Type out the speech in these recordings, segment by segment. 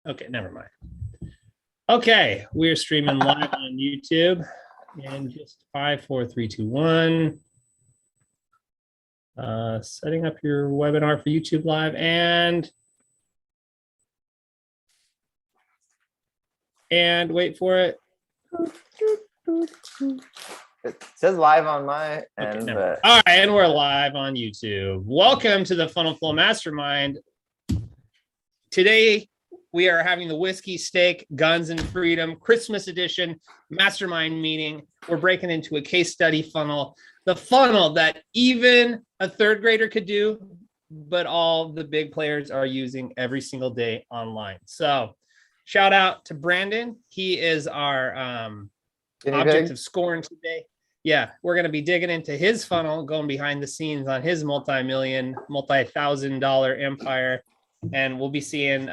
Okay, never mind. Okay, we're streaming live on YouTube. And just 5, 4, 3, 2, 1. Setting up your webinar for YouTube Live and wait for it. It says live on my Okay, end, but... All right, and we're live on YouTube. Welcome to the FunnelFlow Mastermind. Today, we are having the Whiskey, Steak, Guns, and Freedom Christmas edition mastermind meeting. We're breaking into a case study funnel, the funnel that even a third grader could do, but all the big players are using every single day online. So shout out to Brandon. He is our object of scorn today. Yeah, we're going to be digging into his funnel, going behind the scenes on his multi-thousand-dollar empire. And we'll be seeing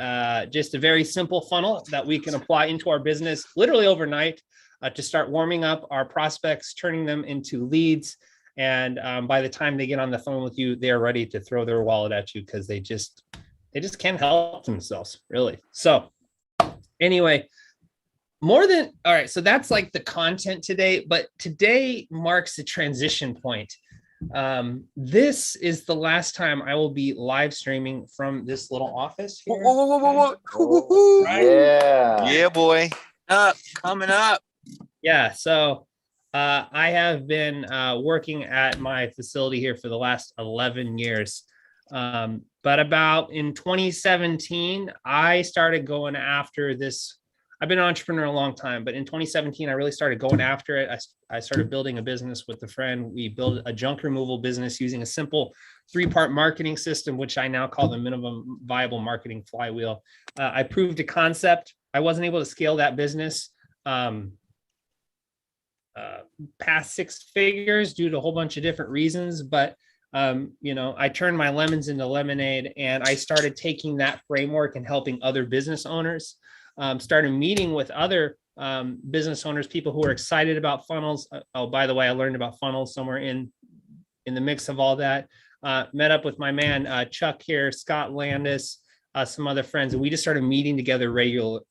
just a very simple funnel that we can apply into our business literally overnight to start warming up our prospects, turning them into leads. And by the time they get on the phone with you, they're ready to throw their wallet at you because they just can't help themselves, really. So anyway, all right, so that's like the content today, but today marks the transition point. This is the last time I will be live streaming from this little office here. Whoa. Right? Yeah, boy. Coming up. Yeah, so I have been working at my facility here for the last 11 years. But about in 2017, I started going after this. I've been an entrepreneur a long time, but in 2017, I really started going after it. I started building a business with a friend. We built a junk removal business using a simple 3-part marketing system, which I now call the minimum viable marketing flywheel. I proved a concept. I wasn't able to scale that business past 6 figures due to a whole bunch of different reasons. But, I turned my lemons into lemonade, and I started taking that framework and helping other business owners. Started meeting with other business owners, people who are excited about funnels. Oh, by the way, I learned about funnels somewhere in the mix of all that. Met up with my man, Chuck here, Scott Landis, some other friends, and we just started meeting together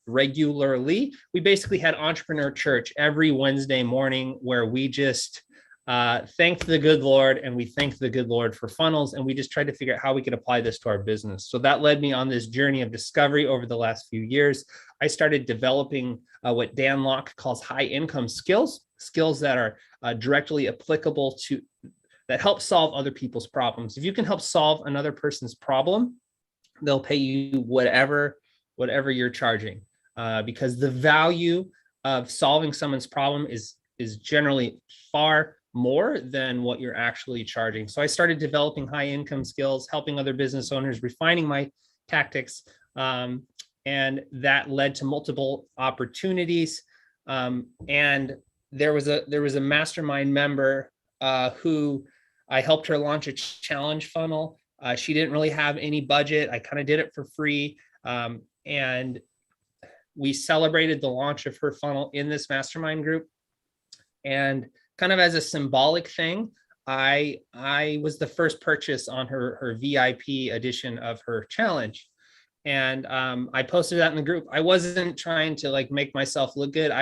regularly. We basically had entrepreneur church every Wednesday morning where we just thanked the good Lord, and we thanked the good Lord for funnels, and we just tried to figure out how we could apply this to our business. So that led me on this journey of discovery over the last few years. I started developing what Dan Locke calls high income skills that are directly applicable to, that help solve other people's problems. If you can help solve another person's problem, they'll pay you whatever you're charging, because the value of solving someone's problem is generally far more than what you're actually charging. So I started developing high income skills, helping other business owners, refining my tactics, and that led to multiple opportunities. And there was a mastermind member who I helped her launch a challenge funnel. She didn't really have any budget. I kind of did it for free. And we celebrated the launch of her funnel in this mastermind group. And kind of as a symbolic thing, I was the first purchase on her VIP edition of her challenge. And I posted that in the group. I wasn't trying to make myself look good.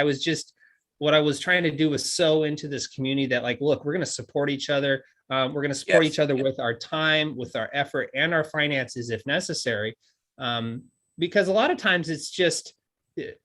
What I was trying to do was sow into this community that look, we're going to support each other. We're going to support each other with our time, with our effort, and our finances if necessary. Because a lot of times it's just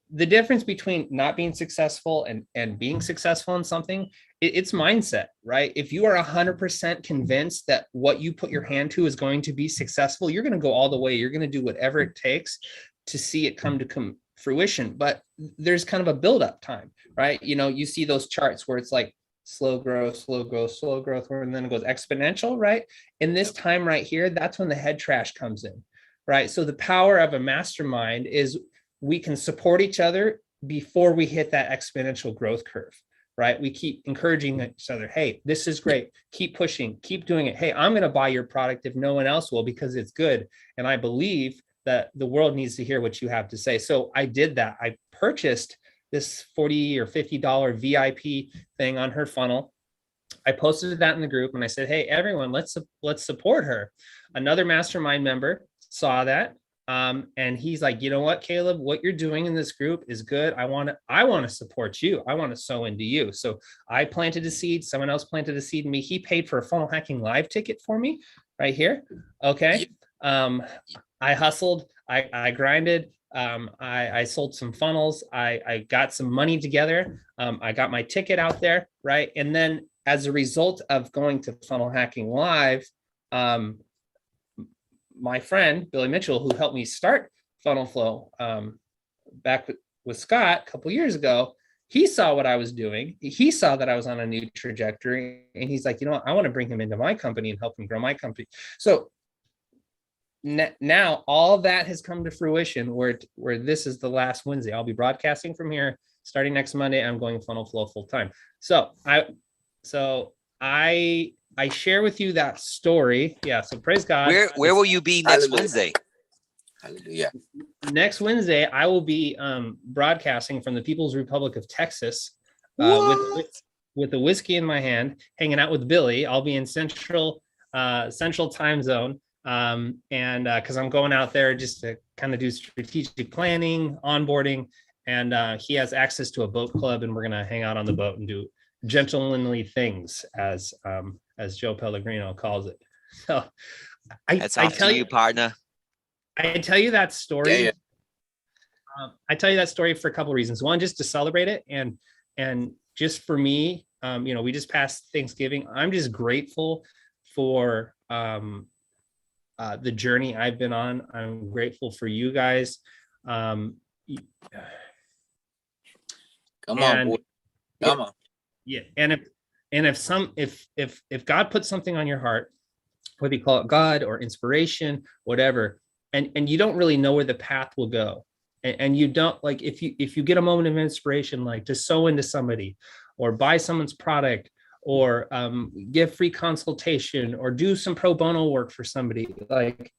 the difference between not being successful and being successful in something. It's mindset, right? If you are 100% convinced that what you put your hand to is going to be successful, you're going to go all the way. You're going to do whatever it takes to see it come to fruition. But there's kind of a build-up time, right? You see those charts where it's like slow growth, and then it goes exponential, right? In this time right here, that's when the head trash comes in, right? So the power of a mastermind is we can support each other before we hit that exponential growth curve, right? We keep encouraging each other. Hey, this is great. Keep pushing, keep doing it. Hey, I'm going to buy your product if no one else will because it's good. And I believe that the world needs to hear what you have to say. So I did that. I purchased this $40 or $50 VIP thing on her funnel. I posted that in the group and I said, hey, everyone, let's support her. Another mastermind member saw that. And he's like, you know what, Caleb, what you're doing in this group is good. I want to support you. I want to sow into you. So I planted a seed. Someone else planted a seed in me. He paid for a funnel hacking live ticket for me right here. Okay. I hustled. I grinded. I sold some funnels. I got some money together. I got my ticket out there. Right. And then as a result of going to funnel hacking live, my friend, Billy Mitchell, who helped me start FunnelFlow back with Scott a couple years ago, he saw what I was doing. He saw that I was on a new trajectory. And he's like, you know what? I want to bring him into my company and help him grow my company. So now all that has come to fruition where this is the last Wednesday. I'll be broadcasting from here starting next Monday. I'm going FunnelFlow full time. So I share with you that story. Yeah. So praise God. Where will you be next Hallelujah. Wednesday? Hallelujah. Next Wednesday, I will be broadcasting from the People's Republic of Texas with a whiskey in my hand, hanging out with Billy. I'll be in Central Time Zone. And because I'm going out there just to kind of do strategic planning, onboarding, and he has access to a boat club, and we're gonna hang out on the boat and do gentlemanly things, as Joe Pellegrino calls it. So That's up to you, partner. I tell you that story. Yeah. I tell you that story for a couple of reasons. One, just to celebrate it, and just for me, we just passed Thanksgiving. I'm just grateful for the journey I've been on. I'm grateful for you guys. Come on, boy. Come on. Yeah, and if God puts something on your heart, whether you call it God or inspiration, whatever, and you don't really know where the path will go, and you don't, like, if you get a moment of inspiration, like to sow into somebody or buy someone's product or give free consultation or do some pro bono work for somebody, like,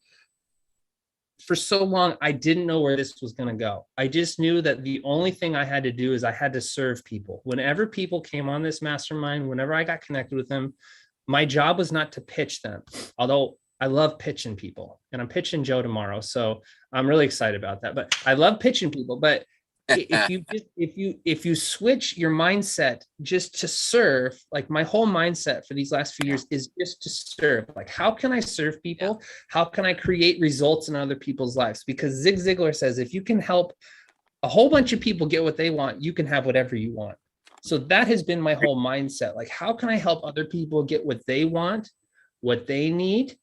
for so long, I didn't know where this was going to go. I just knew that the only thing I had to do is I had to serve people. Whenever people came on this mastermind, whenever I got connected with them, my job was not to pitch them, although I love pitching people, and I'm pitching Joe tomorrow. So I'm really excited about that, but I love pitching people. But if you switch your mindset just to serve, like my whole mindset for these last few years is just to serve. Like, how can I serve people? How can I create results in other people's lives? Because Zig Ziglar says, if you can help a whole bunch of people get what they want, you can have whatever you want. So that has been my whole mindset. Like, how can I help other people get what they want, what they need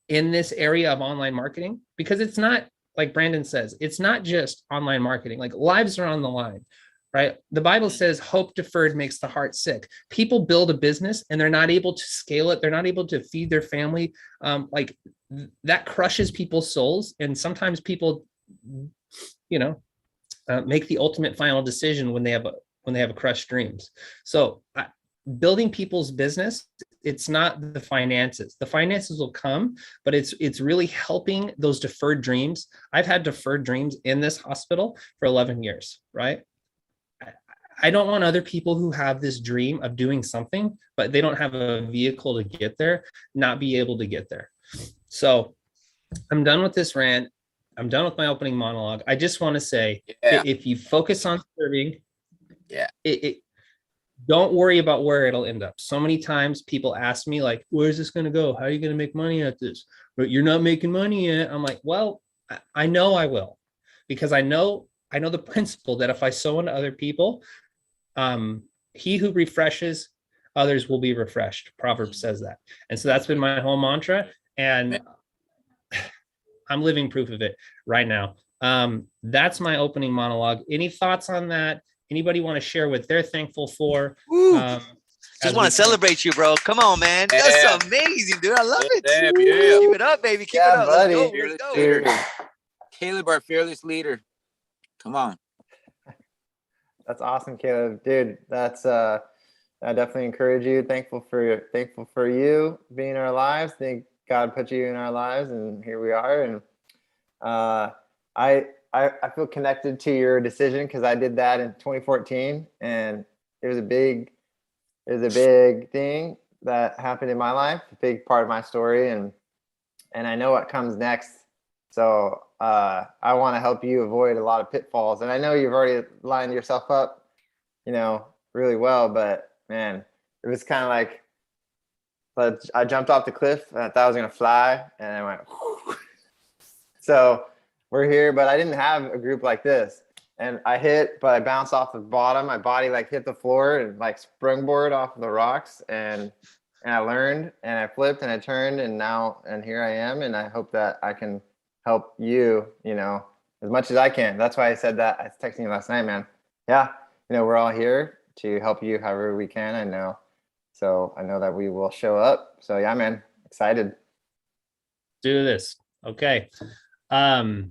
in this area of online marketing? Because it's not, like Brandon says, it's not just online marketing. Like, lives are on the line, right? The Bible says hope deferred makes the heart sick. People build a business and they're not able to scale it. They're not able to feed their family. That crushes people's souls. And sometimes people, make the ultimate final decision when they have crushed dreams. So building people's business, it's not the finances. The finances will come, but it's really helping those deferred dreams. I've had deferred dreams in this hospital for 11 years, right? I don't want other people who have this dream of doing something, but they don't have a vehicle to get there, not be able to get there. So I'm done with this rant. I'm done with my opening monologue. I just want to say, if you focus on serving, don't worry about where it'll end up. So many times people ask me, like, where's this going to go? How are you going to make money at this? But you're not making money yet. I'm like, well, I know I will, because I know the principle that if I sow into other people, he who refreshes others will be refreshed. Proverbs says that. And so that's been my whole mantra. And I'm living proof of it right now. That's my opening monologue. Any thoughts on that? Anybody want to share what they're thankful for? Just want to celebrate you, bro. Come on, man. That's amazing, dude. I love it. Keep it up, baby. Keep it up. Buddy. Let's go. Caleb, our fearless leader. Come on. That's awesome, Caleb. Dude, that's I definitely encourage you. Thankful for you being in our lives. Thank God put you in our lives, and here we are. And I feel connected to your decision, because I did that in 2014, and it was a big thing that happened in my life, a big part of my story, and I know what comes next. So I want to help you avoid a lot of pitfalls. And I know you've already lined yourself up, really well, but man, it was kind of like, but I jumped off the cliff and I thought I was going to fly, and I went, whew. So we're here, but I didn't have a group like this. And I hit, but I bounced off the bottom. My body like hit the floor and like springboard off of the rocks. And I learned, and I flipped, and I turned, and here I am. And I hope that I can help you, as much as I can. That's why I said that. I was texting you last night, man. Yeah. We're all here to help you however we can. I know. So I know that we will show up. So yeah, man, excited. Do this. Okay. And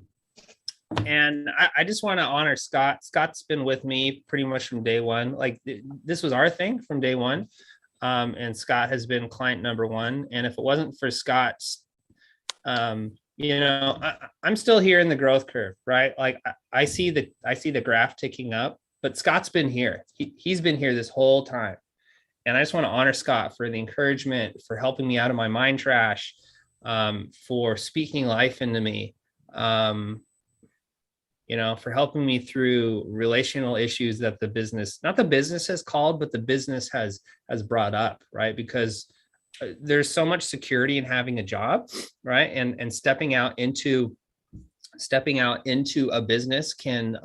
I just want to honor Scott. Scott's been with me pretty much from day one. Like this was our thing from day one. And Scott has been client number one. And if it wasn't for Scott's, I'm still here in the growth curve, right? Like I see the graph ticking up, but Scott's been here. He's been here this whole time. And I just want to honor Scott for the encouragement, for helping me out of my mind trash, for speaking life into me, for helping me through relational issues that not the business has called, but the business has brought up, right? Because there's so much security in having a job, right? And stepping out into a business can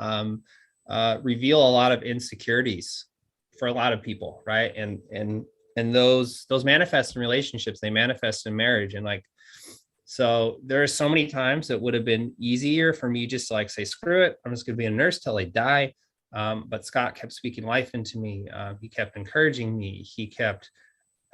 reveal a lot of insecurities for a lot of people, right? And those manifest in relationships, they manifest in marriage. And so there are so many times it would have been easier for me just to like say, screw it, I'm just going to be a nurse till I die. But Scott kept speaking life into me. He kept encouraging me. He kept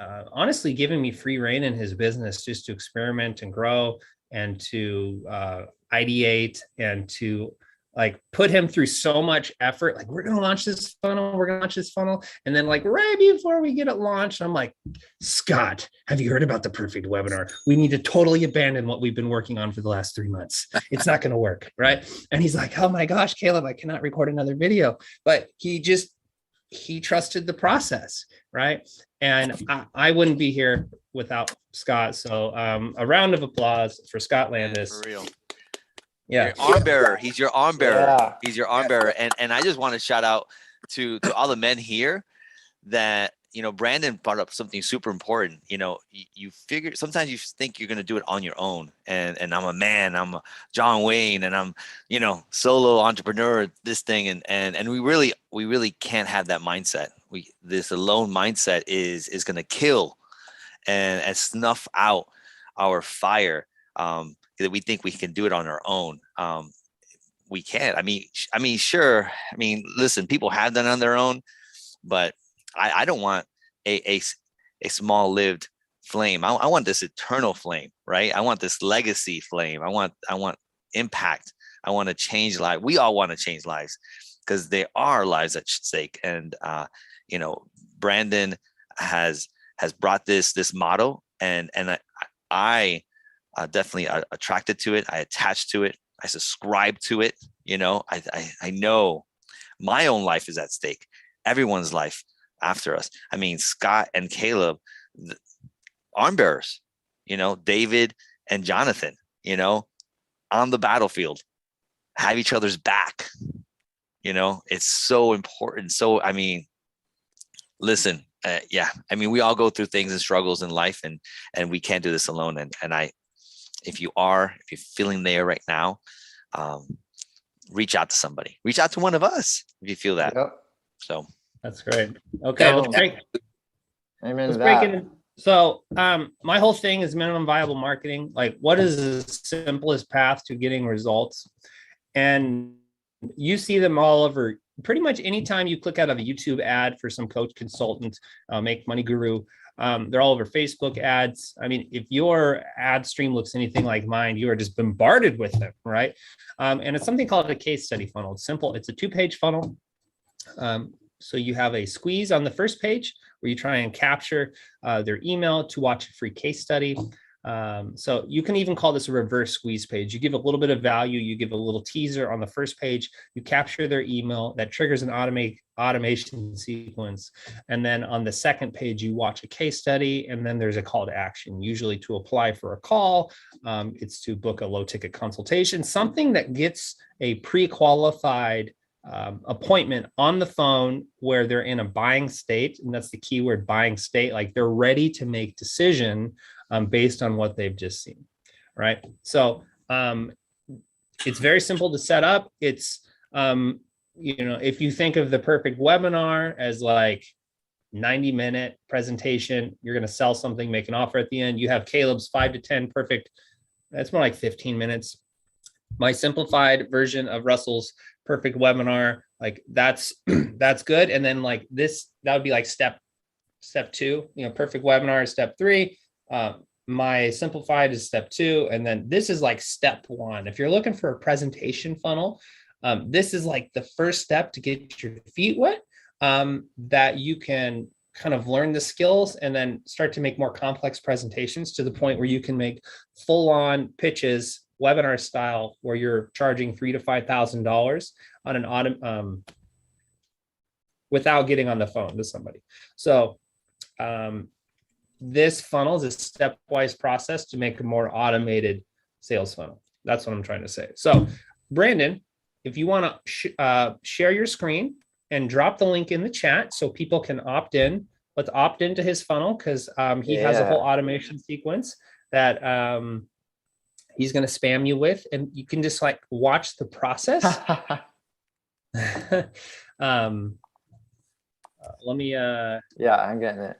honestly giving me free rein in his business just to experiment and grow and to ideate and to like put him through so much effort. Like, we're going to launch this funnel. And then like right before we get it launched, I'm like, Scott, have you heard about the perfect webinar? We need to totally abandon what we've been working on for the last 3 months. It's not going to work. Right. And he's like, oh my gosh, Caleb, I cannot record another video. But he trusted the process. Right. And I wouldn't be here without Scott. So a round of applause for Scott Landis. For real. Yeah. Your arm bearer. He's your arm bearer. Yeah. He's your arm bearer. And I just want to shout out to all the men here that, Brandon brought up something super important. You figure sometimes you think you're going to do it on your own. And I'm a man, I'm a John Wayne, and I'm, solo entrepreneur, this thing. And we really can't have that mindset. This alone mindset is going to kill and snuff out our fire. That we think we can do it on our own. We can't. I mean, sure. I mean, listen, people have done it on their own, but I don't want a small-lived flame. I want this eternal flame, right? I want this legacy flame. I want impact. I want to change lives. We all want to change lives because there are lives at stake. And Brandon has brought this motto, and I definitely attracted to it. I attached to it. I subscribe to it. I know my own life is at stake. Everyone's life after us. I mean, Scott and Caleb, arm bearers, David and Jonathan, on the battlefield, have each other's back. It's so important. So, I mean, listen, we all go through things and struggles in life, and we can't do this alone. And if you're feeling there right now, reach out to somebody. Reach out to one of us if you feel that. Yep. So that's great. Okay, let's break. Amen Let's to break that. it in. So my whole thing is minimum viable marketing. Like, what is the simplest path to getting results? And you see them all over. Pretty much anytime you click out of a YouTube ad for some coach, consultant, make money guru, they're all over Facebook ads. I mean, if your ad stream looks anything like mine, you are just bombarded with them, right? And it's something called a case study funnel. It's simple. It's a 2-page funnel. So you have a squeeze on the first page where you try and capture their email to watch a free case study. So you can even call this a reverse squeeze page. You give a little bit of value, you give a little teaser on the first page, you capture their email, that triggers an automation sequence. And then on the second page, you watch a case study, and then there's a call to action, usually to apply for a call. It's to book a low ticket consultation, something that gets a pre-qualified appointment on the phone where they're in a buying state. And that's the keyword, buying state. Like they're ready to make decision based on what they've just seen, right? So it's very simple to set up. It's, if you think of the perfect webinar as like 90-minute presentation, you're going to sell something, make an offer at the end. You have Caleb's 5 to 10 perfect. That's more like 15 minutes. My simplified version of Russell's perfect webinar, like that's good. And then like this, that would be like step 2, perfect webinar is step 3. My simplified is step 2. And then this is like step 1. If you're looking for a presentation funnel, this is like the first step to get your feet wet, that you can kind of learn the skills and then start to make more complex presentations to the point where you can make full-on pitches, webinar style, where you're charging $3,000 to $5,000 on an without getting on the phone to somebody. So this funnel is a stepwise process to make a more automated sales funnel. That's what I'm trying to say. So Brandon, if you want to share your screen and drop the link in the chat so people can opt in. Let's opt into his funnel, because he has a whole automation sequence that he's going to spam you with, and you can just like watch the process. Let me yeah, I'm getting it.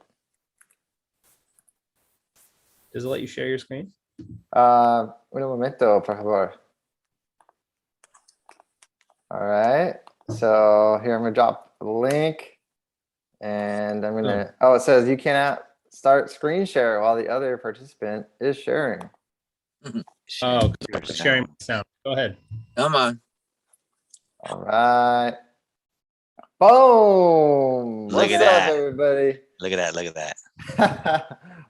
Does it let you share your screen? Un momento, por favor. All right, so here I'm gonna drop the link, and I'm gonna, it says you cannot start screen share while the other participant is sharing. Sharing sound. Go ahead. Come on. All right. Boom. Look What's at up, that. everybody? Look at that. Look at that.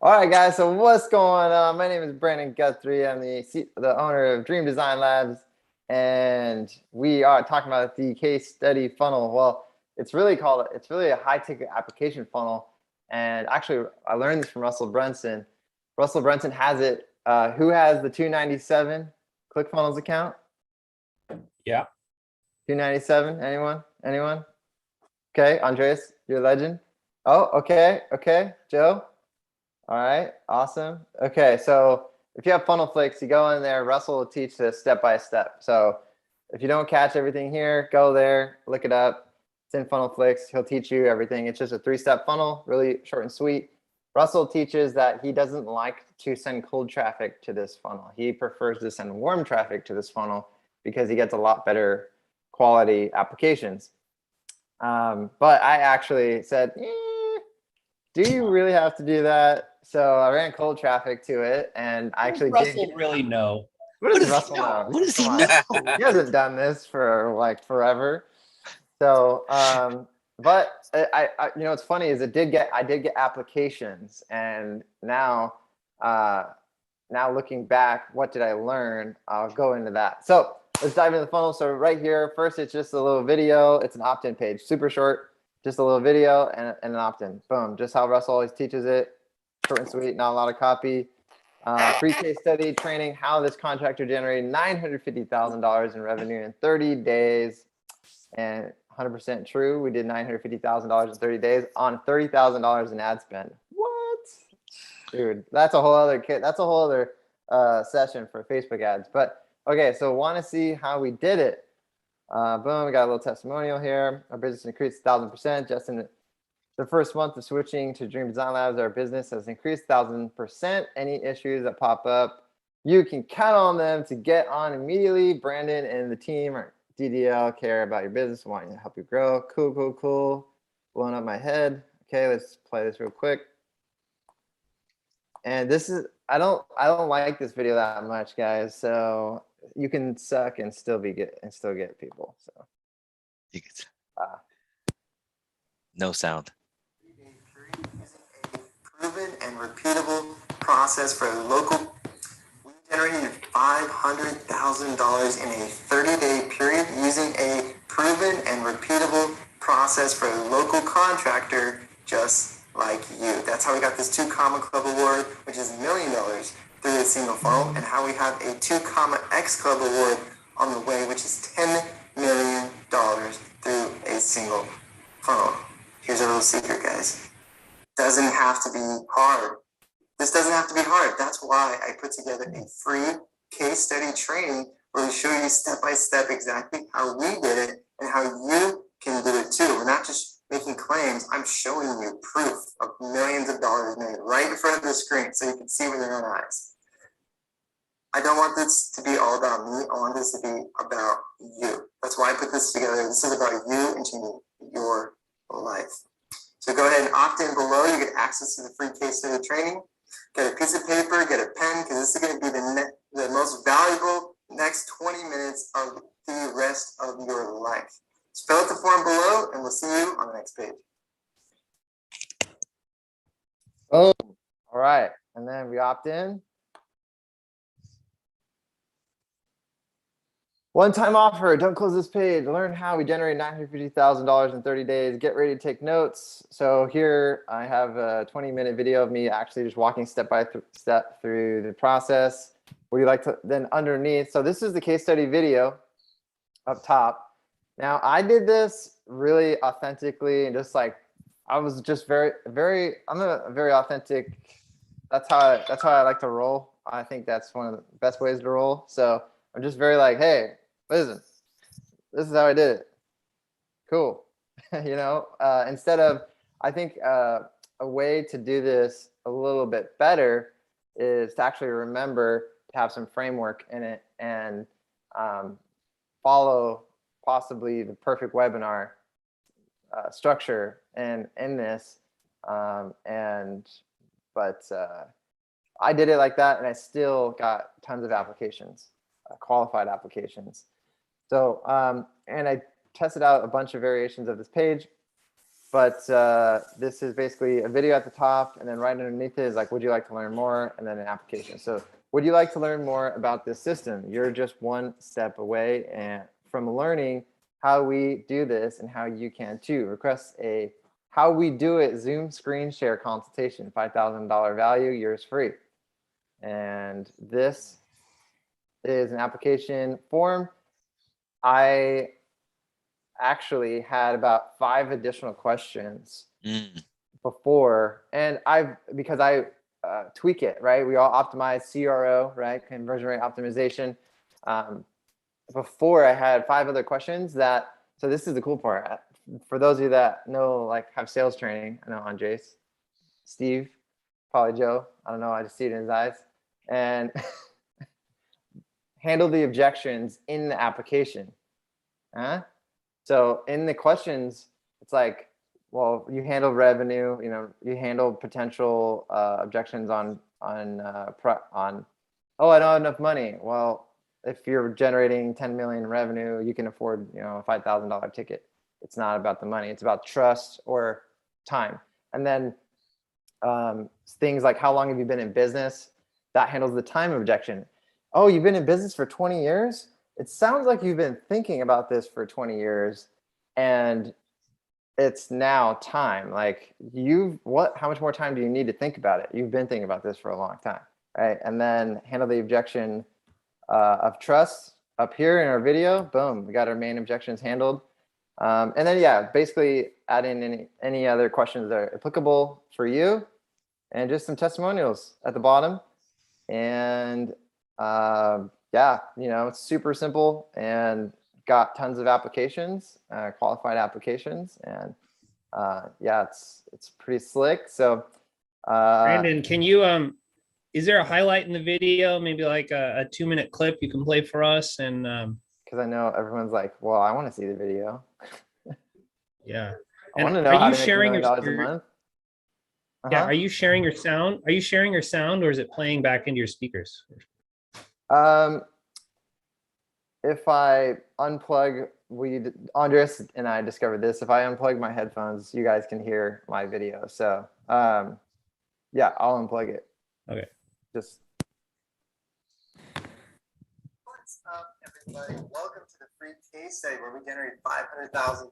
All right, guys. So what's going on? My name is Brandon Guthrie. I'm the owner of Dream Design Labs, and we are talking about the case study funnel. Well, it's really a high ticket application funnel. And actually, I learned this from Russell Brunson. Russell Brunson has it. Who has the 297 ClickFunnels account? Yeah. 297. Anyone? Okay, Andreas, you're a legend. Oh, okay, Joe. All right, awesome. Okay, so if you have FunnelFlix, you go in there. Russell will teach this step by step. So if you don't catch everything here, go there, look it up. It's in FunnelFlix. He'll teach you everything. It's just a 3-step funnel, really short and sweet. Russell teaches that he doesn't like to send cold traffic to this funnel. He prefers to send warm traffic to this funnel because he gets a lot better quality applications. But I actually said, do you really have to do that? So I ran cold traffic to it, and I actually Russell really know. What does Russell know? What does he know? He hasn't done this for like forever. So, but I what's funny is I did get applications, and now looking back, what did I learn? I'll go into that. So let's dive into the funnel. So right here, first, it's just a little video. It's an opt-in page, super short, just a little video and an opt-in. Boom, just how Russell always teaches it, short and sweet, not a lot of copy. Free case study training, how this contractor generated $950,000 in revenue in 30 days. And 100% true. We did $950,000 in 30 days on $30,000 in ad spend. What? Dude, that's a whole other kit. That's a whole other session for Facebook ads. But okay, so want to see how we did it. Boom, we got a little testimonial here. Our business increased 1,000% just in the first month of switching to Dream Design Labs. Our business has increased 1,000%. Any issues that pop up, you can count on them to get on immediately. Brandon and the team are DDL, care about your business, want to help you grow. Cool. Blowing up my head. Okay, let's play this real quick. And this is, I don't like this video that much, guys. So you can suck and still get people. So You could, no sound. proven and repeatable process for a local. We generated $500,000 in a 30-day period using a proven and repeatable process for a local contractor just like you. That's how we got this 2 Comma Club award, which is $1 million through a single funnel, and how we have a 2 Comma X Club award on the way, which is $10 million through a single funnel. Here's a little secret, guys. Doesn't have to be hard. This doesn't have to be hard. That's why I put together a free case study training where we show you step by step exactly how we did it and how you can do it too. We're not just making claims. I'm showing you proof of millions of dollars made right in front of the screen so you can see with your own eyes. I don't want this to be all about me. I want this to be about you. That's why I put this together. This is about you and changing your life. So go ahead and opt in below. You get access to the free case study training. Get a piece of paper, get a pen, because this is going to be the most valuable next 20 minutes of the rest of your life. So fill out the form below, and we'll see you on the next page. Oh, all right. And then we opt in. One-time offer. Don't close this page. Learn how we generate $950,000 in 30 days. Get ready to take notes. So here I have a 20-minute video of me actually just walking step by step through the process. Would you like to then underneath? So this is the case study video up top. Now I did this really authentically and just like I was just I'm a very authentic. That's how I like to roll. I think that's one of the best ways to roll. So I'm just very like, hey, listen, this is how I did it. Cool. Instead of, I think a way to do this a little bit better is to actually remember to have some framework in it and follow possibly the perfect webinar structure and in this. But I did it like that and I still got tons of applications, qualified applications. So, and I tested out a bunch of variations of this page, but this is basically a video at the top and then right underneath it is like, would you like to learn more? And then an application. So would you like to learn more about this system? You're just one step away from learning how we do this and how you can too. Request a how we do it Zoom screen share consultation, $5,000 value, yours free. And this is an application form. I actually had about 5 additional questions before, and because I tweak it, right? We all optimize CRO, right? Conversion rate optimization. Before I had 5 other questions so this is the cool part. For those of you that know, like have sales training, I know Andres, Steve, probably Joe, I don't know, I just see it in his eyes. And handle the objections in the application. So in the questions, it's like, well, you handle revenue, you handle potential objections on, oh, I don't have enough money. Well, if you're generating 10 million in revenue, you can afford, a $5,000 ticket. It's not about the money. It's about trust or time. And then things like how long have you been in business? That handles the time objection. Oh, you've been in business for 20 years? It sounds like you've been thinking about this for 20 years and it's now time. Like how much more time do you need to think about it? You've been thinking about this for a long time, right? And then handle the objection of trust up here in our video. Boom, we got our main objections handled. And then, yeah, basically add in any other questions that are applicable for you and just some testimonials at the bottom. And yeah, it's super simple and got tons of applications, qualified applications. And yeah, it's pretty slick. So Brandon, can you, is there a highlight in the video, maybe like a 2-minute clip you can play for us? And because I know everyone's like, well, I want to see the video. Yeah. I want to know how to make $1 million a month. Yeah. Are you sharing your sound? Are you sharing your sound or is it playing back into your speakers? If I unplug, Andres and I discovered this. If I unplug my headphones, you guys can hear my video. So Yeah, I'll unplug it. Okay. Just. What's up, everybody? Welcome to the free case study where we generated $500,000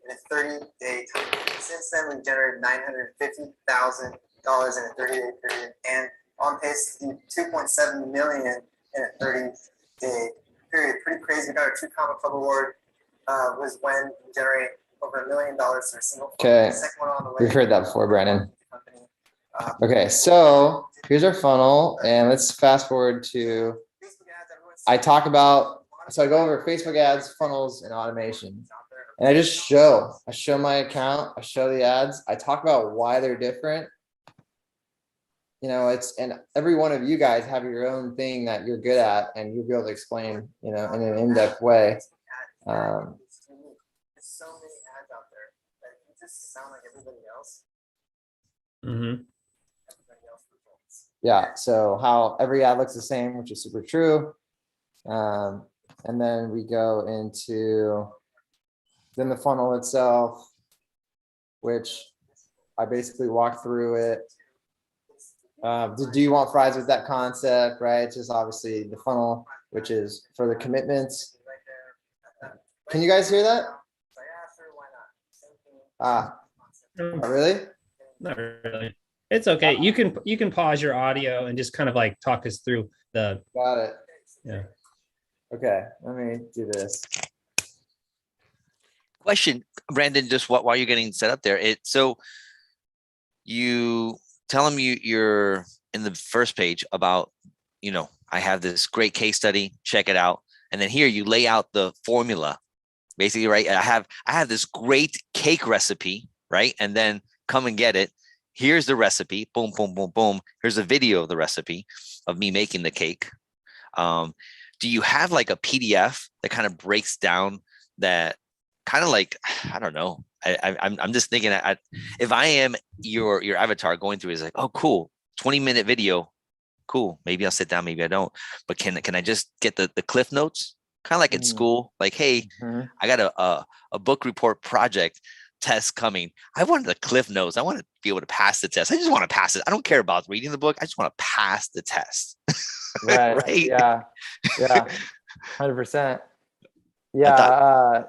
in a 30-day time period. Since then, we've generated $950,000 in a 30-day period, and on pace to do $2.7 million in a 30-day period. Pretty crazy. We got our 2 Comma Club Award. Was when we generate over $1 million for a single. Okay. The second one on the way. We've heard that before, Brandon. Okay, so here's our funnel, and let's fast forward to, I talk about, so I go over Facebook ads, funnels, and automation. And I show my account, I show the ads, I talk about why they're different. You know, and every one of you guys have your own thing that you're good at, and you'll be able to explain, you know, in an in-depth way. There's so many ads out there that you just sound like everybody else. Mm-hmm. Yeah, so how every ad looks the same, which is super true. And then we go into then the funnel itself, which I basically walk through it. Do you want fries with that concept, right? It's just obviously the funnel, which is for the commitments. Can you guys hear that? Really? Not really. It's okay. You can pause your audio and just kind of like talk us through the. Got it. Yeah. Okay, let me do this. Question, Brandon, just while you're getting set up there, so you tell them you're in the first page about, you know, I have this great case study, check it out. And then here you lay out the formula, basically, right? I have this great cake recipe, right? And then come and get it. Here's the recipe, boom, boom, boom, boom. Here's a video of the recipe of me making the cake. Do you have like a PDF that kind of breaks down that kind of like, I don't know. I'm just thinking if I am your avatar going through is like, oh, cool. 20-minute video. Cool. Maybe I'll sit down. Maybe I don't. But can I just get the cliff notes? Kind of like at school, like, hey, I got a book report project test coming. I wanted the cliff notes. I want to be able to pass the test. I just want to pass it. I don't care about reading the book. I just want to pass the test. Right. Right. Yeah. 100%. Yeah.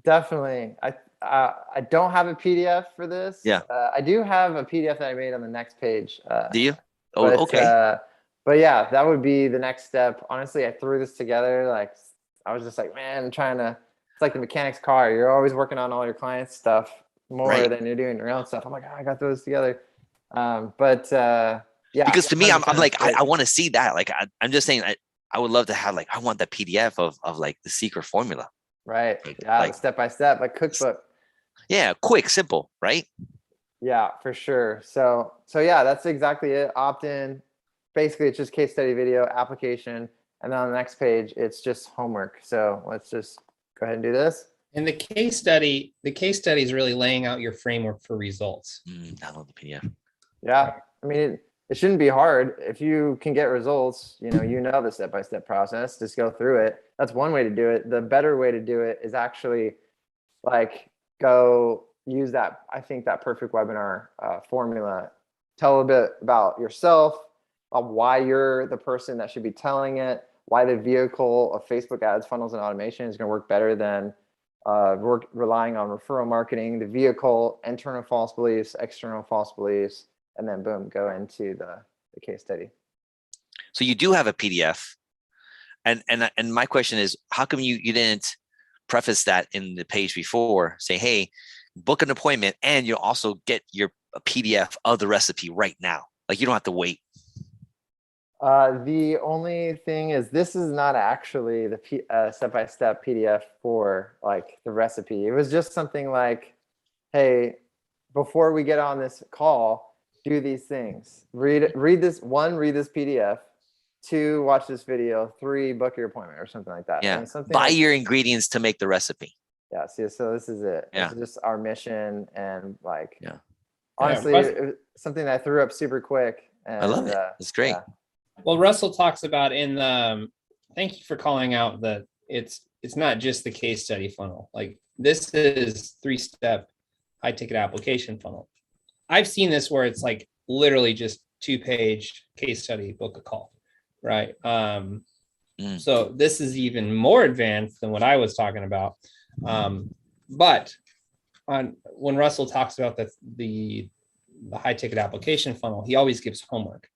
Definitely. I don't have a PDF for this. Yeah. I do have a PDF that I made on the next page. Do you? Oh, but, okay. But yeah, that would be the next step. Honestly, I threw this together. Like, I was just like, man, it's like the mechanic's car. You're always working on all your clients' stuff more than you're doing your own stuff. I'm like, I got those together. Yeah. Because to me, I'm like, great. I want to see that. Like, I'm just saying, I would love to have, like, I want that PDF of like the secret formula. Right. Yeah. Like step by step, like cookbook. Yeah. Quick, simple, right? Yeah, for sure. So yeah, that's exactly it. Opt in. Basically, it's just case study video application. And then on the next page, it's just homework. So let's just go ahead and do this. And the case study is really laying out your framework for results. Download the PDF. Yeah. I mean, it shouldn't be hard. If you can get results, you know the step-by-step process, just go through it. That's one way to do it. The better way to do it is actually like go use that. I think that perfect webinar formula. Tell a bit about yourself, why you're the person that should be telling it, why the vehicle of Facebook ads, funnels, and automation is going to work better than relying on referral marketing, the vehicle, internal false beliefs, external false beliefs, and then boom, go into the case study. So you do have a PDF. And my question is, how come you didn't preface that in the page before? Say, hey, book an appointment and you'll also get a PDF of the recipe right now. Like, you don't have to wait. The only thing is this is not actually the step-by-step PDF for like the recipe. It was just something like, hey, before we get on this call, do these things. Read this PDF. 2, watch this video. 3, book your appointment or something like that. Yeah. Buy your ingredients to make the recipe. Yeah. See, so this is it. Yeah. This is just our mission, and like, yeah. Honestly, it was something that I threw up super quick. And, I love it. It's great. Yeah. Well, Russell talks about thank you for calling out that it's not just the case study funnel. Like, this is 3-step high ticket application funnel. I've seen this where it's like literally just 2-page case study, book a call, right? So this is even more advanced than what I was talking about. But when Russell talks about the high ticket application funnel, he always gives homework,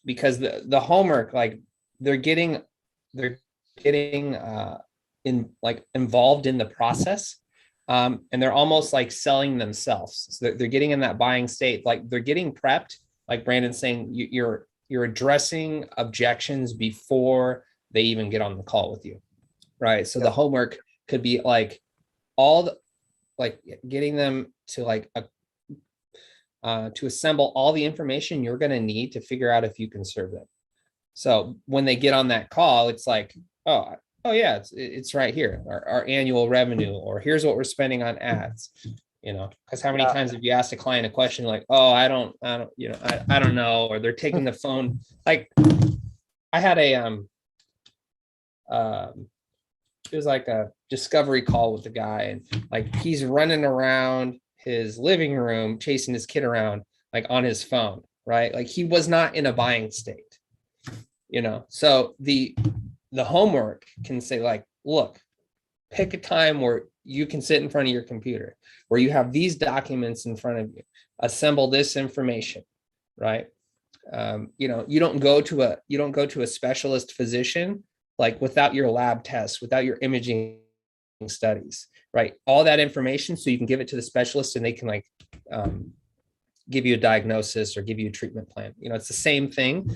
because the homework, like they're getting involved in the process, and they're almost like selling themselves. So they're getting in that buying state, like they're getting prepped, like Brandon's saying, you're addressing objections before they even get on the call with you, right? So the homework could be like getting them to to assemble all the information you're going to need to figure out if you can serve them. So when they get on that call, it's like, oh yeah, it's right here, our annual revenue, or here's what we're spending on ads, because how many times have you asked a client a question like, oh, I don't know, or they're taking the phone. Like I had it was like a discovery call with the guy, and like he's running around his living room chasing his kid around like on his phone, right? Like he was not in a buying state, so the homework can say like, look, pick a time where you can sit in front of your computer, where you have these documents in front of you, assemble this information, right? You don't go to a specialist physician like without your lab tests, without your imaging studies, right? All that information, so you can give it to the specialist and they can give you a diagnosis or give you a treatment plan. It's the same thing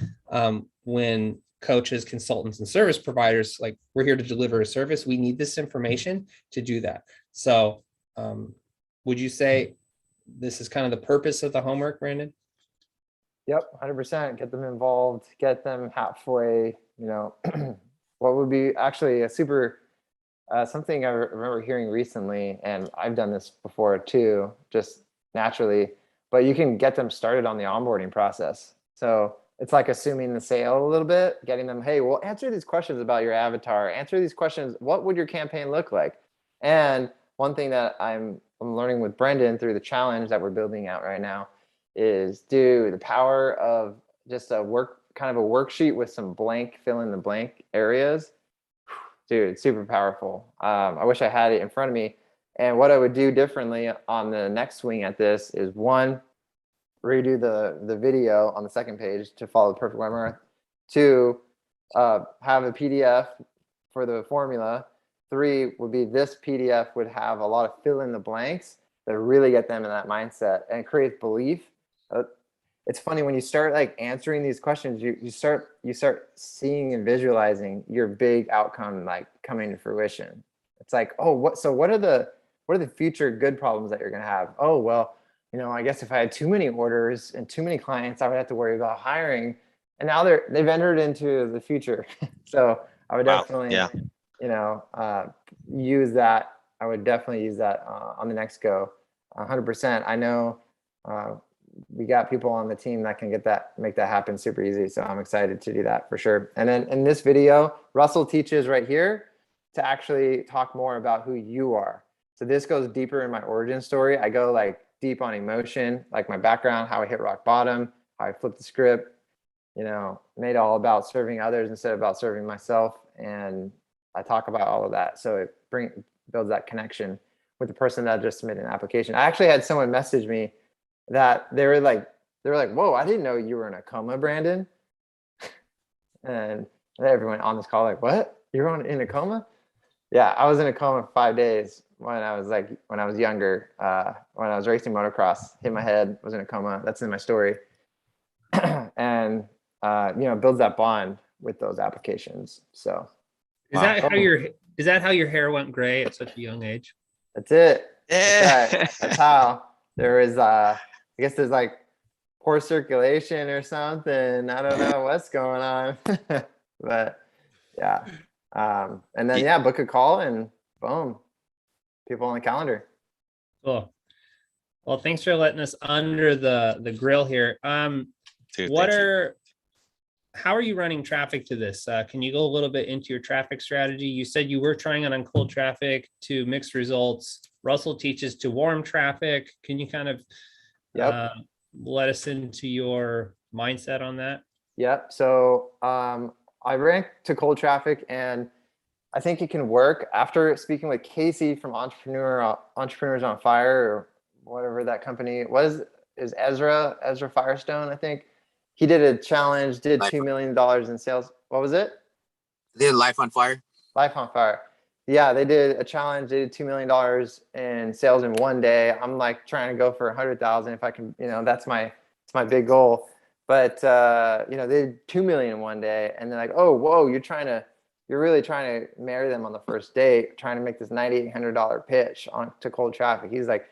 when coaches, consultants, and service providers, like we're here to deliver a service. We need this information to do that. So would you say this is kind of the purpose of the homework, Brandon? Yep, 100%. Get them involved, get them halfway, what would be actually a super, something I remember hearing recently, and I've done this before too, just naturally, but you can get them started on the onboarding process. So it's like assuming the sale a little bit, getting them, hey, well, answer these questions about your avatar, answer these questions. What would your campaign look like? And one thing that I'm learning with Brendan through the challenge that we're building out right now is, dude, the power of just a worksheet with some blank, fill in the blank areas. Dude, it's super powerful. I wish I had it in front of me. And what I would do differently on the next swing at this is, one, redo the video on the second page to follow the perfect webinar. 2, have a PDF for the formula. 3 would be this PDF would have a lot of fill in the blanks that really get them in that mindset and create belief. It's funny when you start like answering these questions, you start seeing and visualizing your big outcome like coming to fruition. It's like, oh, what are the future good problems that you're gonna have? Oh, well, I guess if I had too many orders and too many clients, I would have to worry about hiring. And now they've entered into the future. So I would definitely, use that. I would definitely use that on the next go, 100%. I know we got people on the team that can make that happen super easy. So I'm excited to do that for sure. And then in this video, Russell teaches right here to actually talk more about who you are. So this goes deeper in my origin story. I go like deep on emotion, like my background, how I hit rock bottom, how I flipped the script, made all about serving others instead of about serving myself. And I talk about all of that. So it builds that connection with the person that just submitted an application. I actually had someone message me that they were like, whoa, I didn't know you were in a coma, Brandon. And everyone on this call like, what? You're in a coma? Yeah, I was in a coma for 5 days when I was younger, when I was racing motocross, hit my head, was in a coma. That's in my story. And builds that bond with those applications. So is that how your hair went gray at such a young age? That's it. Yeah. That's how. There is I guess there's like poor circulation or something. I don't know what's going on. But yeah. And then book a call and boom, people on the calendar. Cool. Well, thanks for letting us under the grill here. Dude, how are you running traffic to this? Can you go a little bit into your traffic strategy? You said you were trying it on cold traffic to mixed results. Russell teaches to warm traffic. Can you kind of let us into your mindset on that? Yep. So I ran to cold traffic, and I think it can work. After speaking with Casey from Entrepreneurs on Fire, or whatever that company was, is Ezra Firestone, I think. He did a challenge, did $2 million in sales. What was it? They did Life on Fire. Life on Fire. Yeah, they did a challenge. They did $2 million in sales in one day. I'm like trying to go for 100,000 if I can. That's my big goal. But they did 2 million in one day, and they're like, oh, whoa, you're really trying to marry them on the first date, trying to make this $9,800 pitch to cold traffic. He's like,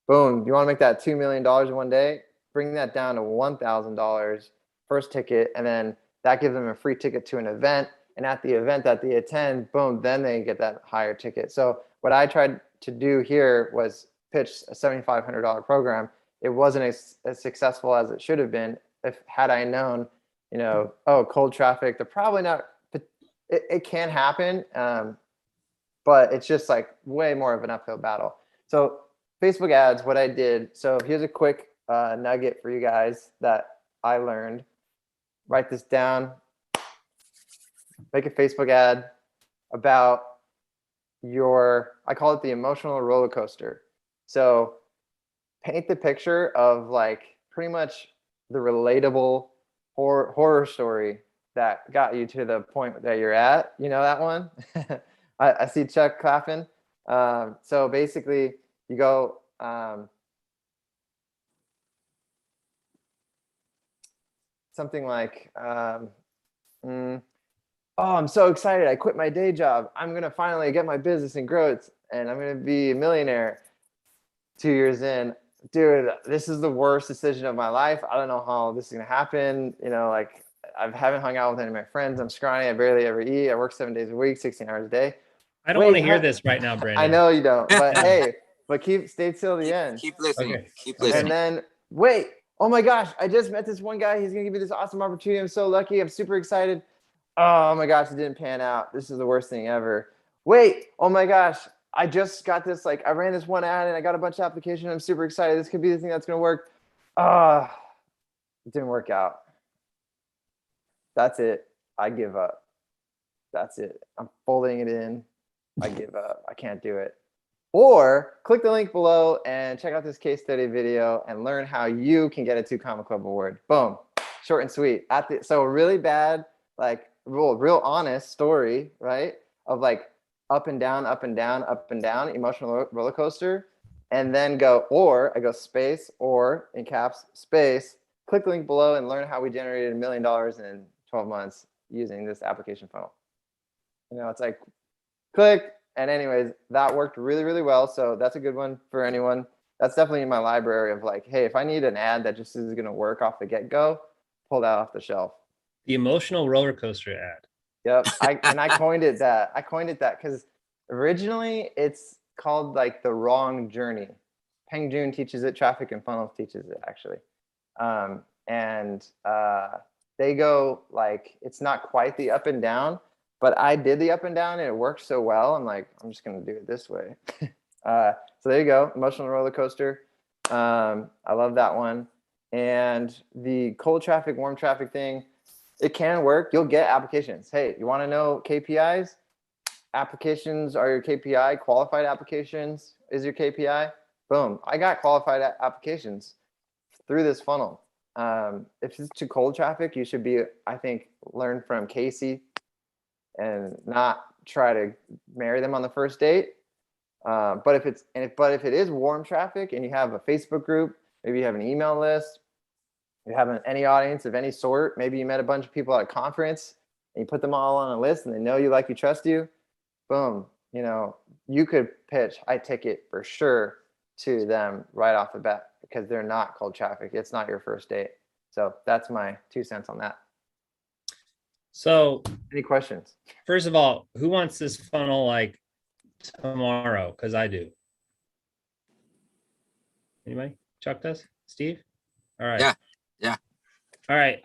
boom, you want to make that $2 million in one day? Bring that down to $1,000 first ticket, and then that gives them a free ticket to an event. And at the event that they attend, boom, then they get that higher ticket. So what I tried to do here was pitch a $7,500 program. It wasn't as successful as it should have been. Had I known, cold traffic, they're probably not. It can happen, but it's just like way more of an uphill battle. So Facebook ads, what I did. So here's a quick nugget for you guys that I learned. Write this down. Make a Facebook ad about I call it the emotional roller coaster. So paint the picture of like pretty much the relatable horror story that got you to the point that you're at. You know that one? I see Chuck clapping. So basically you go, something like, oh, I'm so excited. I quit my day job. I'm going to finally get my business and grow it, and I'm going to be a millionaire 2 years in. Dude, this is the worst decision of my life. I don't know how this is going to happen. I haven't hung out with any of my friends. I'm scrawny. I barely ever eat. I work 7 days a week, 16 hours a day. I don't want to hear this right now, Brandon. I know you don't, but hey, stay till the end. Keep listening. Okay. Keep listening. And then wait, oh my gosh, I just met this one guy. He's going to give me this awesome opportunity. I'm so lucky. I'm super excited. Oh my gosh, it didn't pan out. This is the worst thing ever. Wait, oh my gosh, I just got this, I ran this one ad and I got a bunch of applications. I'm super excited. This could be the thing that's going to work. It didn't work out. That's it. I give up. That's it. I'm folding it in. I give up. I can't do it. Or click the link below and check out this case study video and learn how you can get a 2 Comma Club award. Boom. Short and sweet. So really bad, real honest story, right? Of up and down, up and down, up and down, emotional roller coaster. And then I go space, or in caps, space, click the link below and learn how we generated $1 million in 12 months using this application funnel. It's like click. And anyways, that worked really, really well. So that's a good one for anyone. That's definitely in my library of hey, if I need an ad that just is going to work off the get-go, pull that off the shelf. The emotional roller coaster ad. Yep. I coined it that. I coined it that because originally it's called the wrong journey. Peng Joon teaches it. Traffic and Funnels teaches it actually. They go it's not quite the up and down, but I did the up and down and it worked so well. I'm like, I'm just going to do it this way. So there you go. Emotional roller coaster. I love that one. And the cold traffic, warm traffic thing, it can work. You'll get applications. Hey, you want to know KPIs? Applications are your KPI. Qualified applications is your KPI. Boom. I got qualified applications through this funnel. If it's too cold traffic, you should I think, learn from Casey and not try to marry them on the first date. But if it is warm traffic and you have a Facebook group, maybe you have an email list, you have any audience of any sort, maybe you met a bunch of people at a conference and you put them all on a list and they know you, like you, trust you, boom, you could pitch high ticket for sure to them right off the bat because they're not cold traffic. It's not your first date. So that's my 2 cents on that. So any questions? First of all, who wants this funnel tomorrow? Because I do. Anybody? Chuck does? Steve? All right. Yeah. All right.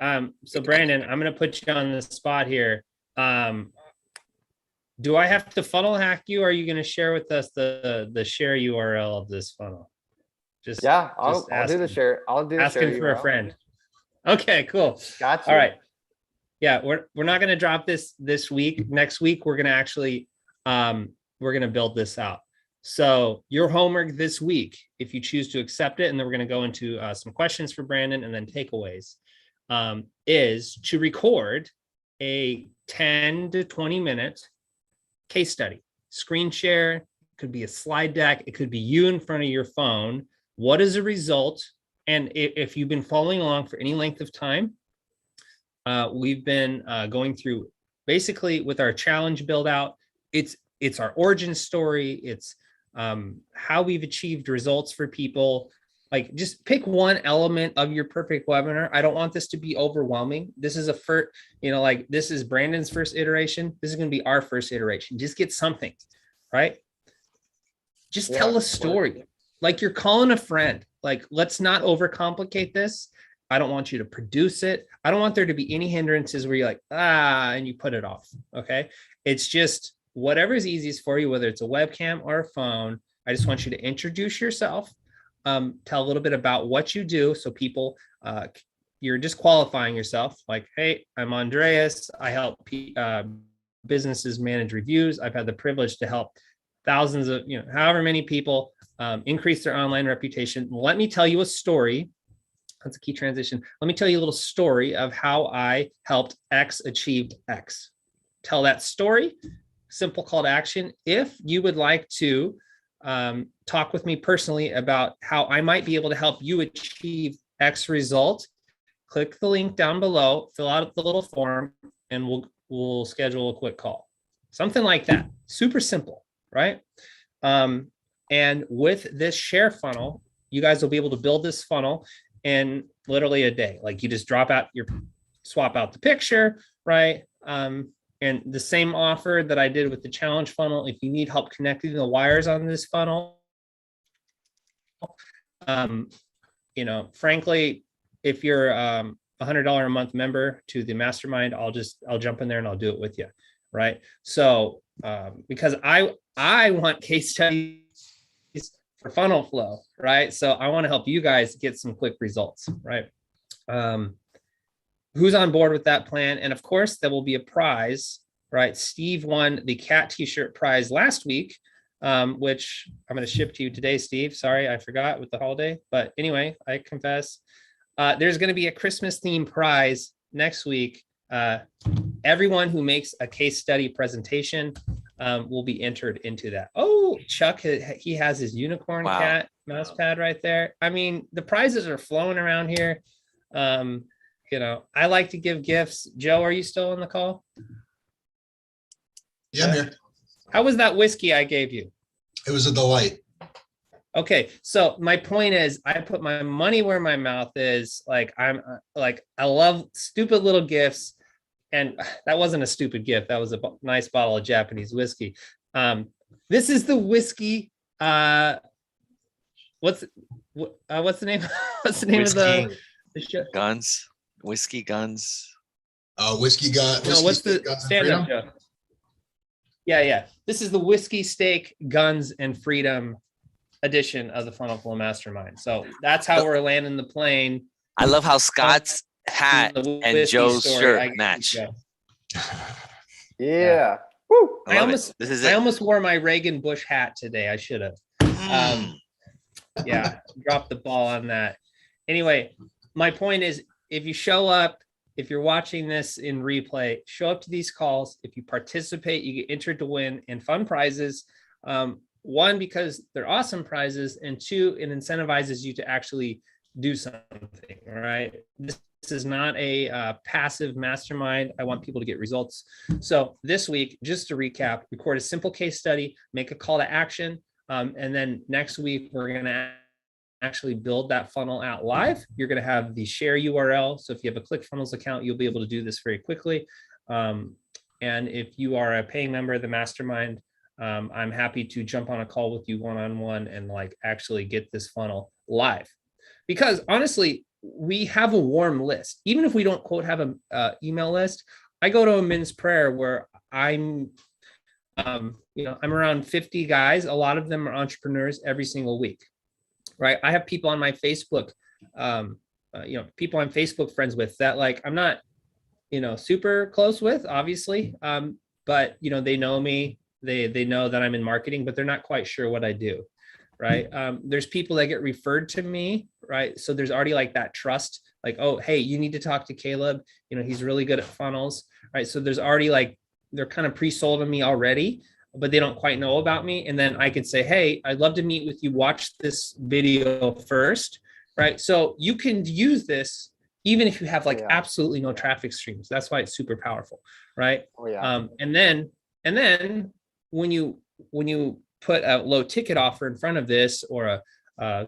So Brandon, I'm going to put you on the spot here. Do I have to funnel hack you? Or are you going to share with us the share URL of this funnel? Just Yeah, I'll do the asking. share. I'll do the share Asking for a URL. friend. Okay, cool. Gotcha. All right. Yeah, we're not going to drop this week. Next week, we're going to actually we're going to build this out. So your homework this week, if you choose to accept it, and then we're going to go into some questions for Brandon and then takeaways, is to record a 10 to 20 minute case study, screen share. It could be a slide deck. It could be you in front of your phone. What is the result? And if you've been following along for any length of time, we've been going through basically with our challenge build out. It's our origin story. It's how we've achieved results for people. Like, just pick one element of your perfect webinar. I don't want this to be overwhelming. This is a first, like this is Brandon's first iteration. This is going to be our first iteration. Just get something, right? Just tell a story. Like you're calling a friend. Like, let's not overcomplicate this. I don't want you to produce it. I don't want there to be any hindrances where you're like, and you put it off. Okay. It's just whatever is easiest for you, whether it's a webcam or a phone. I just want you to introduce yourself, tell a little bit about what you do. So people, you're just qualifying yourself like, hey, I'm Andreas. I help businesses manage reviews. I've had the privilege to help thousands of, however many people increase their online reputation. Let me tell you a story. That's a key transition. Let me tell you a little story of how I helped X achieved X. Tell that story. Simple call to action. If you would like to talk with me personally about how I might be able to help you achieve X result, click the link down below, fill out the little form, and we'll schedule a quick call. Something like that. Super simple, right? And with this share funnel, you guys will be able to build this funnel in literally a day. Like you just swap out the picture, right? And the same offer that I did with the challenge funnel, if you need help connecting the wires on this funnel, frankly, if you're a $100 a month member to the Mastermind, I'll jump in there and I'll do it with you, right? So because I want case studies for FunnelFlow, right? So I want to help you guys get some quick results, right? Who's on board with that plan? And of course, there will be a prize, right? Steve won the cat t-shirt prize last week, which I'm going to ship to you today, Steve. Sorry, I forgot with the holiday. But anyway, I confess. There's going to be a Christmas themed prize next week. Everyone who makes a case study presentation will be entered into that. Oh, Chuck, he has his unicorn cat mouse pad right there. I mean, the prizes are flowing around here. I like to give gifts. Joe, are you still on the call? Yeah, I'm here. How was that whiskey I gave you? It was a delight. Okay, so my point is, I put my money where my mouth is. Like I love stupid little gifts, and that wasn't a stupid gift. That was a nice bottle of Japanese whiskey. This is the whiskey. What's the name? What's the name Whiskey of the show? Guns, whiskey guns. Whiskey gun. No, what's the stand-up show? Yeah. This is the Whiskey, Steak, Guns, and Freedom edition of the FunnelFlow Mastermind. So that's how we're landing the plane. I love how Scott's hat and Joe's shirt match. Yeah. Woo. I almost wore my Reagan Bush hat today. I should have. Yeah, dropped the ball on that. Anyway, my point is, if you show up, if you're watching this in replay, show up to these calls. If you participate, you get entered to win and fun prizes. One, because they're awesome prizes, and two, it incentivizes you to actually do something, right? This is not a passive mastermind. I want people to get results. So this week, just to recap, record a simple case study, make a call to action. And then next week, we're going to actually build that funnel out live. You're going to have the share URL. So if you have a ClickFunnels account, you'll be able to do this very quickly. And if you are a paying member of the Mastermind, I'm happy to jump on a call with you one-on-one and actually get this funnel live. Because honestly, we have a warm list. Even if we don't quote have an email list, I go to a men's prayer where I'm around 50 guys. A lot of them are entrepreneurs every single week. right? I have people on my Facebook, people I'm Facebook friends with that like I'm not, super close with, obviously. But they know me, they know that I'm in marketing, but they're not quite sure what I do. Right. There's people that get referred to me, right? So there's already like that trust, like, oh, hey, you need to talk to Caleb. He's really good at funnels, right? So there's already like they're kind of pre-sold on me already, but they don't quite know about me. And then I could say, hey, I'd love to meet with you. Watch this video first, right? So you can use this even if you have like absolutely no traffic streams. That's why it's super powerful, right? Oh yeah. And then when you put a low ticket offer in front of this, or a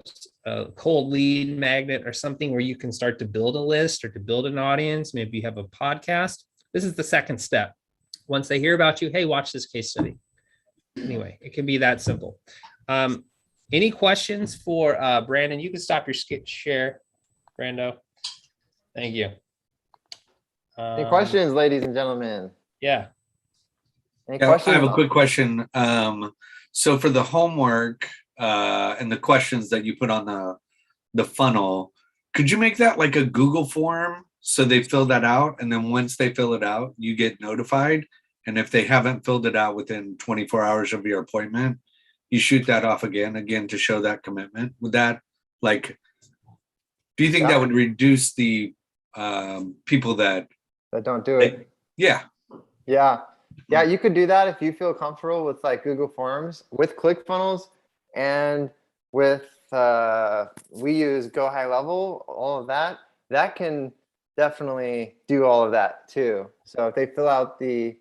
cold lead magnet or something where you can start to build a list or to build an audience, maybe you have a podcast. This is the second step. Once they hear about you, hey, watch this case study. Anyway, it can be that simple. Any questions for Brandon? You can stop your share, Brando. Thank you. Any questions, ladies and gentlemen? Yeah. Any Yeah, questions? I have a quick question. So for the homework and the questions that you put on the funnel, could you make that like a Google form so they fill that out, and then once they fill it out, you get notified? And if they haven't filled it out within 24 hours of your appointment, you shoot that off again to show that commitment. Would that do you think that would reduce the people that don't do it? Yeah. Yeah, you could do that if you feel comfortable with like Google Forms, with ClickFunnels, and with we use Go High Level, all of that. That can definitely do all of that too. So if they fill out but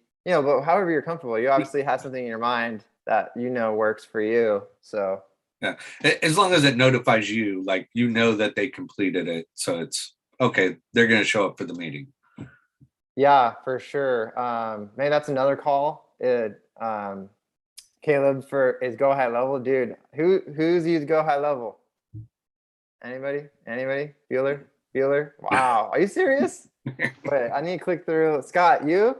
however you're comfortable, you obviously have something in your mind that works for you. So yeah, as long as it notifies you, like that they completed it, so it's okay. They're going to show up for the meeting. Yeah, for sure. Maybe that's another call. Caleb is Go High Level, dude. Who's used Go High Level? Anybody? Bueller? Wow, are you serious? Wait, I need to click through. Scott, you?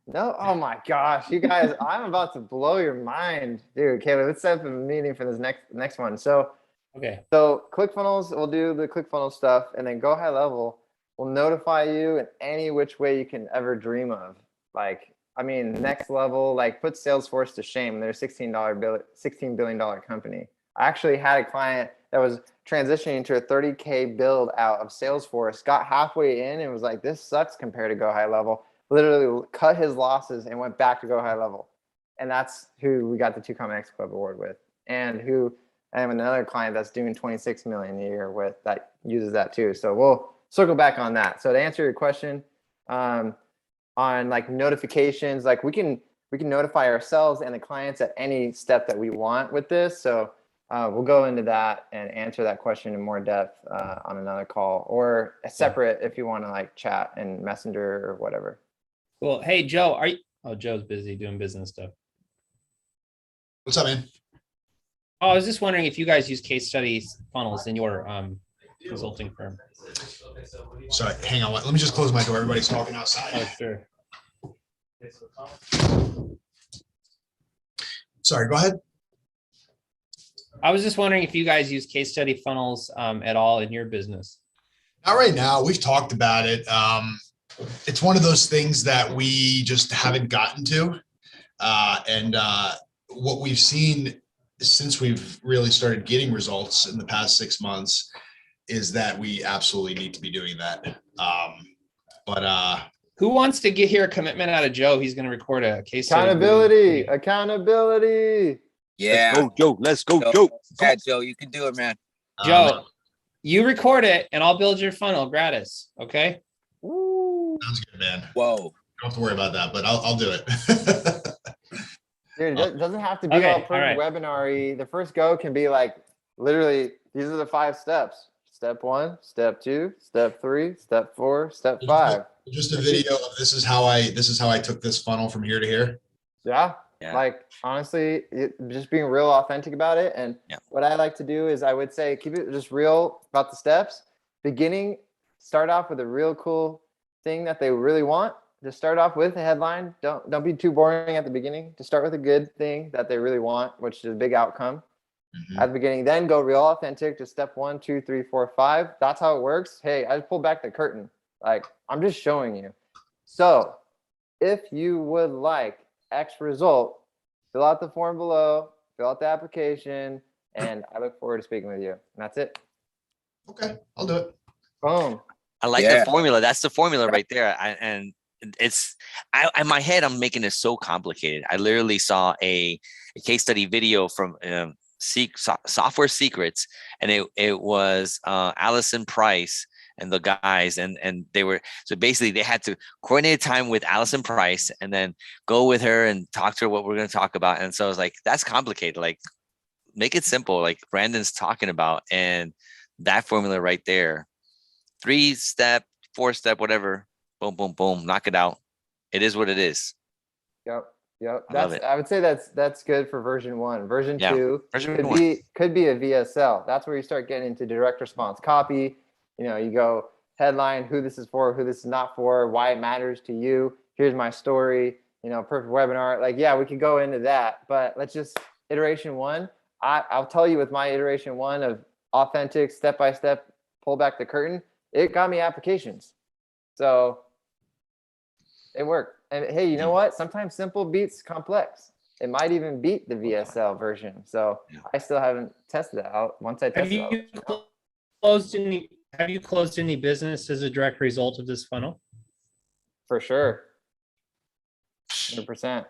No? Oh my gosh, you guys! I'm about to blow your mind, dude. Caleb, let's set up a meeting for this next one. So, okay. So ClickFunnels, we'll do the ClickFunnels stuff, and then Go High Level will notify you in any which way you can ever dream of. Next level, put Salesforce to shame. They're $16 billion company. I actually had a client that was transitioning to a 30K build out of Salesforce, got halfway in and was like, this sucks compared to Go High Level. Literally cut his losses and went back to Go High Level. And that's who we got the 2 Common X Club award with. And I have another client that's doing 26 million a year with that uses that too. So we'll circle back on that. So to answer your question, on notifications, we can notify ourselves and the clients at any step that we want with this. So we'll go into that and answer that question in more depth on another call, or a separate if you want to chat in Messenger or whatever. Well, hey Joe, Joe's busy doing business stuff. What's up, man? Oh, I was just wondering if you guys use case studies funnels in your consulting firm. Sorry, hang on. Let me just close my door. Everybody's talking outside. Oh, sure. Sorry, go ahead. I was just wondering if you guys use case study funnels at all in your business. Not right now. We've talked about it. It's one of those things that we just haven't gotten to. And what we've seen since we've really started getting results in the past 6 months is that we absolutely need to be doing that. Who wants to hear a commitment out of Joe? He's going to record a case study. Accountability. Yeah. Let's go, Joe. Let's go, Joe. Yeah, Joe, you can do it, man. Joe, you record it and I'll build your funnel gratis. Okay. Sounds good, man. Whoa. Don't have to worry about that, but I'll do it. Dude, it doesn't have to be all perfect webinar-y. The first go can be literally, these are the 5 steps. Step 1, step 2, step 3, step 4, step 5. Just a video of this is how I took this funnel from here to here. Yeah. Honestly, just being real authentic about it. And what I like to do is I would say, keep it just real about the steps. Beginning, start off with a real cool thing that they really want. Just start off with a headline. Don't be too boring at the beginning. Just start with a good thing that they really want, which is a big outcome. Mhm. at the beginning, then go real authentic to step 1, 2, 3, 4, 5. That's how it works. Hey, I just pulled back the curtain. Like, I'm just showing you. So if you would like X result, fill out the form below, fill out the application, and I look forward to speaking with you. And that's it. Okay, I'll do it. Boom. I like Yeah. the formula. That's the formula right there. And it's in my head, I'm making it so complicated. I literally saw a case study video from Software Secrets, and it was Allison Price and the guys, and they were, so basically they had to coordinate time with Allison Price and then go with her and talk to her what we're going to talk about. And so I was like, that's complicated. Like, make it simple, like Brandon's talking about, and that formula right there. 3-step, 4-step, whatever. Boom, boom, boom. Knock it out. It is what it is. Yep. I love it. I would say that's good for version 1. Version Yeah, 2 version could 1. be a VSL. That's where you start getting into direct response copy. You go headline, who this is for, who this is not for, why it matters to you. Here's my story. Perfect webinar. Like, yeah, we could go into that, but let's just iteration 1. I'll tell you, with my iteration 1 of authentic, step-by-step, pull back the curtain, it got me applications. So it worked. And hey, you know what? Sometimes simple beats complex. It might even beat the VSL version. So I still haven't tested it out. Once I test it out. Have you closed any business as a direct result of this funnel? For sure. 100%.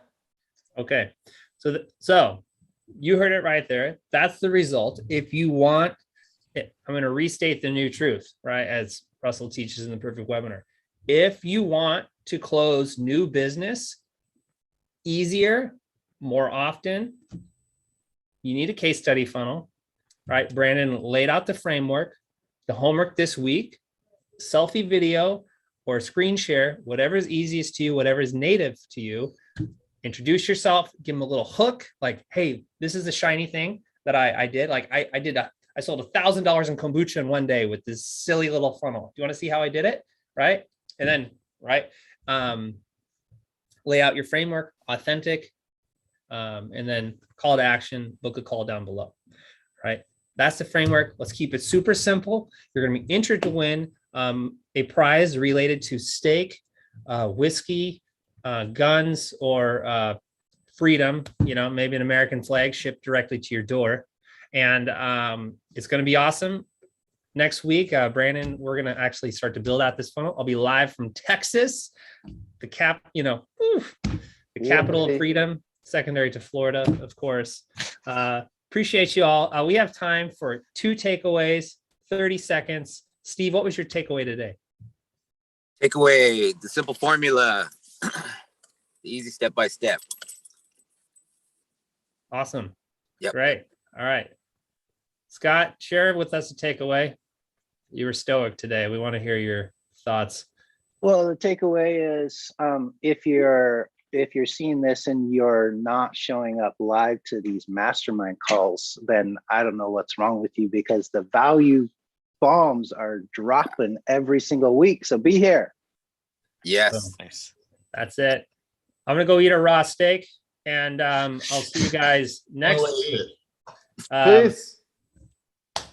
Okay. So you heard it right there. That's the result. If you want it, I'm going to restate the new truth, right? As Russell teaches in the perfect webinar. If you want to close new business easier, more often, you need a case study funnel, right? Brandon laid out the framework. The homework this week: selfie video or screen share, whatever is easiest to you, whatever is native to you. Introduce yourself, give them a little hook, like, hey, this is the shiny thing that I did. Like I sold $1,000 in kombucha in one day with this silly little funnel. Do you want to see how I did it? Right. And then, lay out your framework, authentic, and then call to action, book a call down below. Right. That's the framework. Let's keep it super simple. You're going to be entered to win a prize related to steak, whiskey, guns, or freedom, maybe an American flag shipped directly to your door. And it's going to be awesome. Next week, Brandon, we're going to actually start to build out this funnel. I'll be live from Texas, the capital of freedom, secondary to Florida, of course. Appreciate you all. We have time for 2 takeaways, 30 seconds. Steve, what was your takeaway today? Takeaway: the simple formula, the easy step-by-step. Awesome. Yep. Great. All right. Scott, share with us a takeaway. You were stoic today. We want to hear your thoughts. Well, the takeaway is if you're seeing this and you're not showing up live to these mastermind calls, then I don't know what's wrong with you, because the value bombs are dropping every single week. So be here. Yes. Nice. That's it. I'm going to go eat a raw steak, and I'll see you guys next week. Peace.